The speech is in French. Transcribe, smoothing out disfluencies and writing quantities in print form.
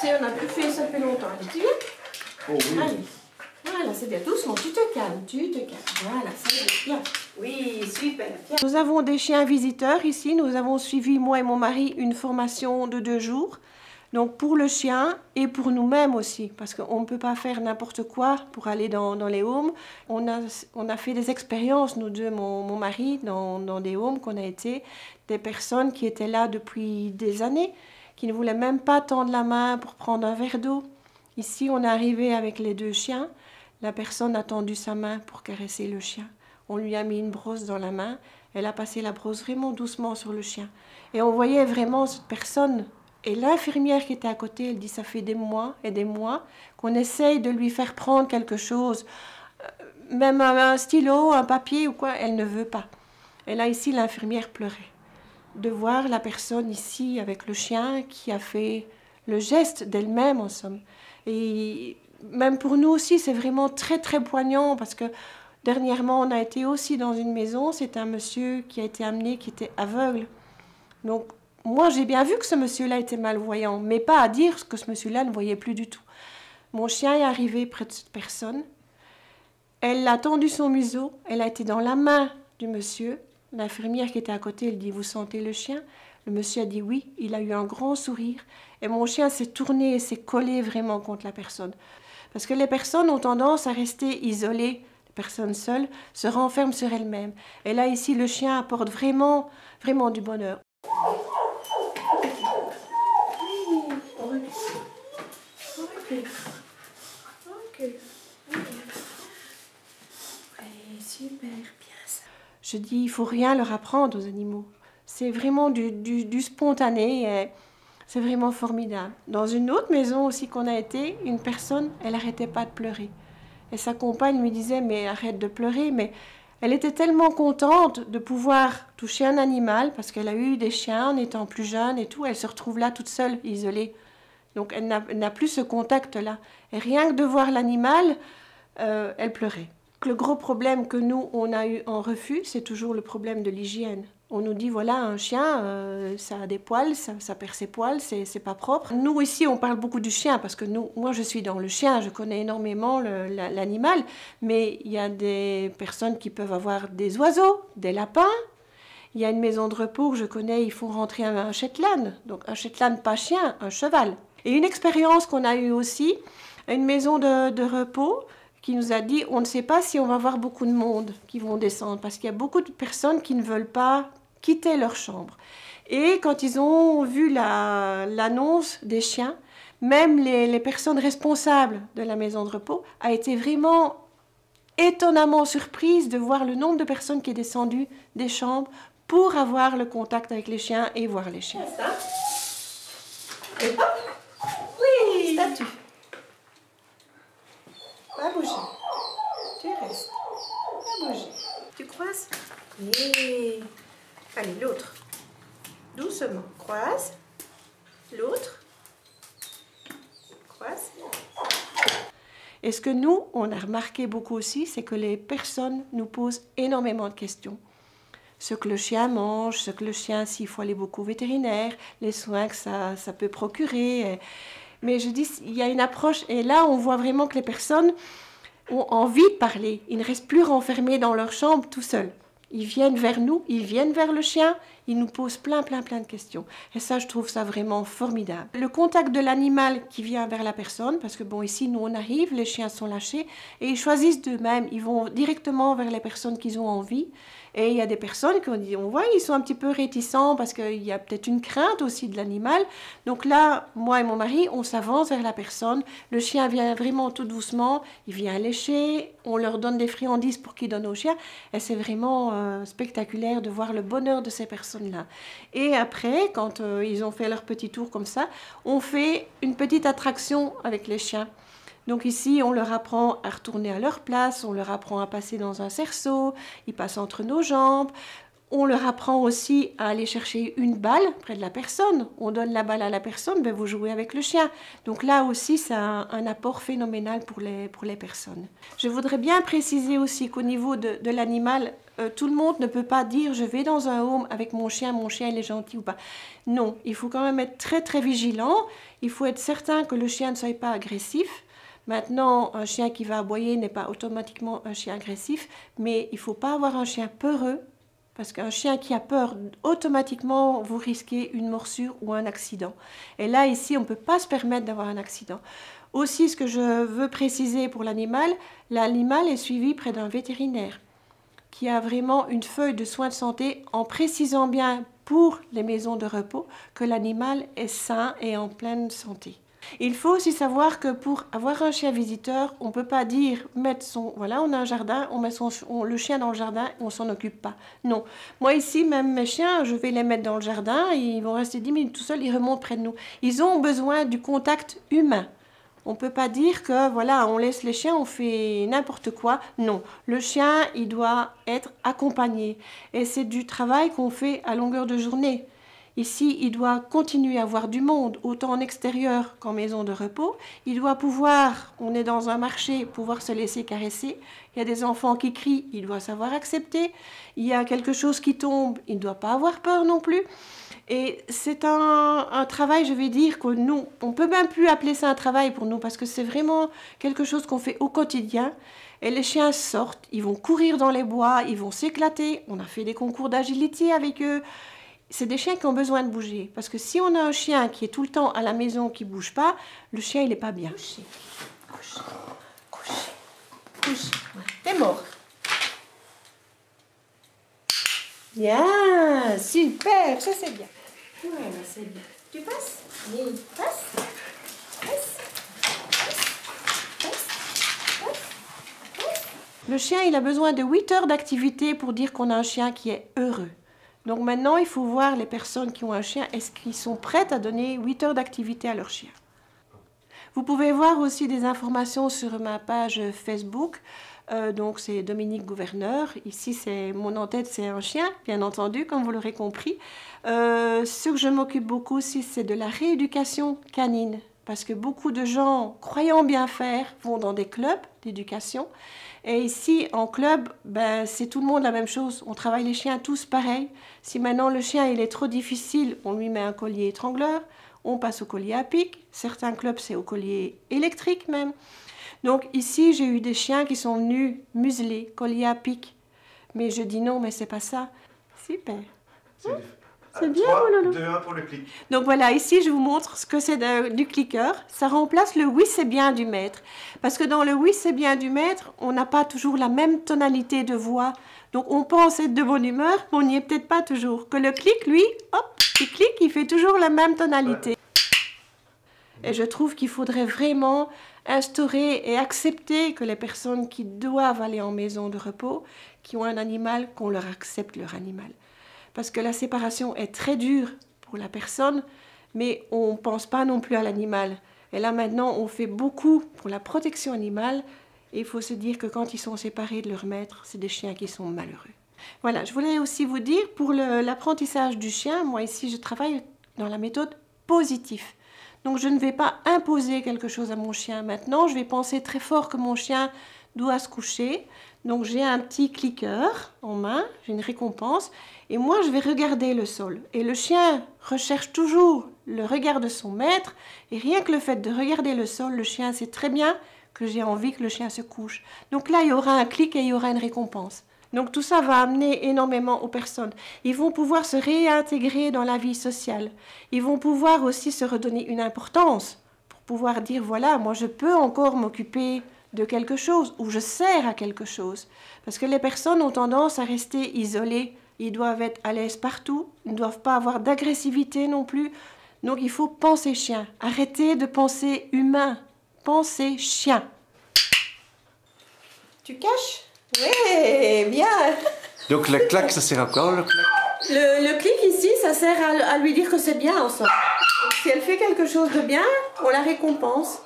sais, on n'a plus fait ça depuis longtemps. Allez, tu viens? Oh oui. Allez. Voilà, c'est bien. Doucement, tu te calmes, tu te calmes. Voilà, ça y est, bien. Oui, super. Bien. Nous avons des chiens visiteurs ici. Nous avons suivi, moi et mon mari, une formation de 2 jours. Donc pour le chien et pour nous-mêmes aussi, parce qu'on ne peut pas faire n'importe quoi pour aller dans les homes. On a fait des expériences, nous deux, mon mari, dans des homes qu'on a été, des personnes qui étaient là depuis des années, qui ne voulaient même pas tendre la main pour prendre un verre d'eau. Ici, on est arrivé avec les 2 chiens. La personne a tendu sa main pour caresser le chien. On lui a mis une brosse dans la main. Elle a passé la brosse vraiment doucement sur le chien. Et on voyait vraiment cette personne. Et l'infirmière qui était à côté, elle dit, ça fait des mois et des mois qu'on essaye de lui faire prendre quelque chose, même un stylo, un papier ou quoi, elle ne veut pas. Et là, ici, l'infirmière pleurait. De voir la personne ici avec le chien qui a fait le geste d'elle-même, en somme. Et même pour nous aussi, c'est vraiment très, très poignant parce que dernièrement, on a été aussi dans une maison. C'est un monsieur qui a été amené, qui était aveugle. Donc, moi, j'ai bien vu que ce monsieur-là était malvoyant, mais pas à dire que ce monsieur-là ne voyait plus du tout. Mon chien est arrivé près de cette personne. Elle a tendu son museau. Elle a été dans la main du monsieur. L'infirmière qui était à côté, elle dit, vous sentez le chien? Le monsieur a dit oui. Il a eu un grand sourire. Et mon chien s'est tourné et s'est collé vraiment contre la personne. Parce que les personnes ont tendance à rester isolées. Les personnes seules se renferment sur elles-mêmes. Et là, ici, le chien apporte vraiment, vraiment du bonheur. Super, bien ça. Je dis, il ne faut rien leur apprendre aux animaux. C'est vraiment du spontané. C'est vraiment formidable. Dans une autre maison aussi qu'on a été, une personne, elle n'arrêtait pas de pleurer. Et sa compagne lui disait, mais arrête de pleurer. Mais elle était tellement contente de pouvoir toucher un animal, parce qu'elle a eu des chiens en étant plus jeune et tout. Elle se retrouve là toute seule, isolée. Donc elle n'a plus ce contact-là. Et rien que de voir l'animal, elle pleurait. Le gros problème que nous, on a eu en refus, c'est toujours le problème de l'hygiène. On nous dit, voilà, un chien, ça a des poils, ça perd ses poils, c'est pas propre. Nous, ici, on parle beaucoup du chien, parce que moi, je suis dans le chien, je connais énormément l'animal, mais il y a des personnes qui peuvent avoir des oiseaux, des lapins. Il y a une maison de repos que je connais, ils font rentrer un Shetland. Donc un Shetland, pas chien, un cheval. Et une expérience qu'on a eue aussi, une maison de repos, qui nous a dit, on ne sait pas si on va voir beaucoup de monde qui vont descendre, parce qu'il y a beaucoup de personnes qui ne veulent pas quitter leur chambre. Et quand ils ont vu l'annonce des chiens, même les personnes responsables de la maison de repos a été vraiment étonnamment surprise de voir le nombre de personnes qui est descendu des chambres pour avoir le contact avec les chiens et voir les chiens. Et hop, oui, statue. Pas bouger. Tu restes. Pas bouger. Tu croises. Et... Allez, l'autre. Doucement. Croise. L'autre. Croise. Et ce que nous, on a remarqué beaucoup aussi, c'est que les personnes nous posent énormément de questions. Ce que le chien mange, ce que le chien, s'il faut aller beaucoup au vétérinaire, les soins que ça peut procurer. Mais je dis, il y a une approche, et là, on voit vraiment que les personnes ont envie de parler. Ils ne restent plus renfermés dans leur chambre tout seuls. Ils viennent vers nous, ils viennent vers le chien, ils nous posent plein de questions. Et ça, je trouve ça vraiment formidable. Le contact de l'animal qui vient vers la personne, parce que bon, ici, nous, on arrive, les chiens sont lâchés, et ils choisissent d'eux-mêmes, ils vont directement vers les personnes qu'ils ont envie. Et il y a des personnes on voit, ils sont un petit peu réticents parce qu'il y a peut-être une crainte aussi de l'animal. Donc là, moi et mon mari, on s'avance vers la personne. Le chien vient vraiment tout doucement, il vient lécher, on leur donne des friandises pour qu'ils donnent au chien. Et c'est vraiment spectaculaire de voir le bonheur de ces personnes-là. Et après, quand ils ont fait leur petit tour comme ça, on fait une petite attraction avec les chiens. Donc ici, on leur apprend à retourner à leur place, on leur apprend à passer dans un cerceau, ils passent entre nos jambes. On leur apprend aussi à aller chercher une balle près de la personne. On donne la balle à la personne, ben vous jouez avec le chien. Donc là aussi, c'est un apport phénoménal pour les personnes. Je voudrais bien préciser aussi qu'au niveau de l'animal, tout le monde ne peut pas dire « je vais dans un home avec mon chien il est gentil ou pas ». Non, il faut quand même être très très vigilant. Il faut être certain que le chien ne soit pas agressif. Maintenant, un chien qui va aboyer n'est pas automatiquement un chien agressif, mais il ne faut pas avoir un chien peureux. Parce qu'un chien qui a peur, automatiquement, vous risquez une morsure ou un accident. Et là, ici, on ne peut pas se permettre d'avoir un accident. Aussi, ce que je veux préciser pour l'animal est suivi près d'un vétérinaire qui a vraiment une feuille de soins de santé en précisant bien pour les maisons de repos que l'animal est sain et en pleine santé. Il faut aussi savoir que pour avoir un chien visiteur, on ne peut pas dire voilà, on a un jardin, on met le chien dans le jardin, on ne s'en occupe pas. Non. Moi ici, même mes chiens, je vais les mettre dans le jardin, ils vont rester 10 minutes tout seuls, ils remontent près de nous. Ils ont besoin du contact humain. On ne peut pas dire que voilà, on laisse les chiens, on fait n'importe quoi. Non, le chien, il doit être accompagné. Et c'est du travail qu'on fait à longueur de journée. Ici, il doit continuer à voir du monde, autant en extérieur qu'en maison de repos. Il doit pouvoir, on est dans un marché, pouvoir se laisser caresser. Il y a des enfants qui crient, il doit savoir accepter. Il y a quelque chose qui tombe, il ne doit pas avoir peur non plus. Et c'est un travail, je vais dire, que nous, on ne peut même plus appeler ça un travail pour nous, parce que c'est vraiment quelque chose qu'on fait au quotidien. Et les chiens sortent, ils vont courir dans les bois, ils vont s'éclater. On a fait des concours d'agilité avec eux. C'est des chiens qui ont besoin de bouger. Parce que si on a un chien qui est tout le temps à la maison, qui ne bouge pas, le chien, il n'est pas bien. Couché, couché, couché, couché. T'es mort. Bien, super, ça c'est bien. Voilà, c'est bien. Tu passes? Oui, passe. Passe. Le chien, il a besoin de 8 heures d'activité pour dire qu'on a un chien qui est heureux. Donc maintenant, il faut voir les personnes qui ont un chien, est-ce qu'ils sont prêtes à donner 8 heures d'activité à leur chien. Vous pouvez voir aussi des informations sur ma page Facebook. Donc c'est Dominique Gouverneur. Ici, c'est mon en-tête, c'est un chien, bien entendu, comme vous l'aurez compris. Ce que je m'occupe beaucoup aussi, c'est de la rééducation canine. Parce que beaucoup de gens, croyant bien faire, vont dans des clubs d'éducation. Et ici, en club, ben, c'est tout le monde la même chose. On travaille les chiens tous pareil. Si maintenant le chien il est trop difficile, on lui met un collier étrangleur, on passe au collier à pic. Certains clubs, c'est au collier électrique même. Donc ici, j'ai eu des chiens qui sont venus museler, collier à pic. Mais je dis non, mais c'est pas ça. Super. C'est bien, 3, oh 2, 1 pour le clic. Donc voilà, ici je vous montre ce que c'est du clicker. Ça remplace le oui c'est bien du maître. Parce que dans le oui c'est bien du maître, on n'a pas toujours la même tonalité de voix. Donc on pense être de bonne humeur, mais on n'y est peut-être pas toujours. Que le clic, lui, hop, il clique, il fait toujours la même tonalité. Ouais. Et je trouve qu'il faudrait vraiment instaurer et accepter que les personnes qui doivent aller en maison de repos, qui ont un animal, qu'on leur accepte leur animal. Parce que la séparation est très dure pour la personne, mais on ne pense pas non plus à l'animal. Et là maintenant, on fait beaucoup pour la protection animale, et il faut se dire que quand ils sont séparés de leur maître, c'est des chiens qui sont malheureux. Voilà, je voulais aussi vous dire, pour l'apprentissage du chien, moi ici je travaille dans la méthode positive. Donc je ne vais pas imposer quelque chose à mon chien. Maintenant, je vais penser très fort que mon chien doit se coucher. Donc j'ai un petit clicker en main, j'ai une récompense, et moi je vais regarder le sol. Et le chien recherche toujours le regard de son maître, et rien que le fait de regarder le sol, le chien sait très bien que j'ai envie que le chien se couche. Donc là, il y aura un clic et il y aura une récompense. Donc tout ça va amener énormément aux personnes. Ils vont pouvoir se réintégrer dans la vie sociale. Ils vont pouvoir aussi se redonner une importance pour pouvoir dire, voilà, moi je peux encore m'occuper de quelque chose, ou je sers à quelque chose. Parce que les personnes ont tendance à rester isolées. Ils doivent être à l'aise partout, ils ne doivent pas avoir d'agressivité non plus. Donc il faut penser chien. Arrêtez de penser humain. Pensez chien. Tu caches? Oui, bien. Donc le clac, ça sert à quoi le clac? Le clic ici, ça sert à lui dire que c'est bien en somme. Si elle fait quelque chose de bien, on la récompense.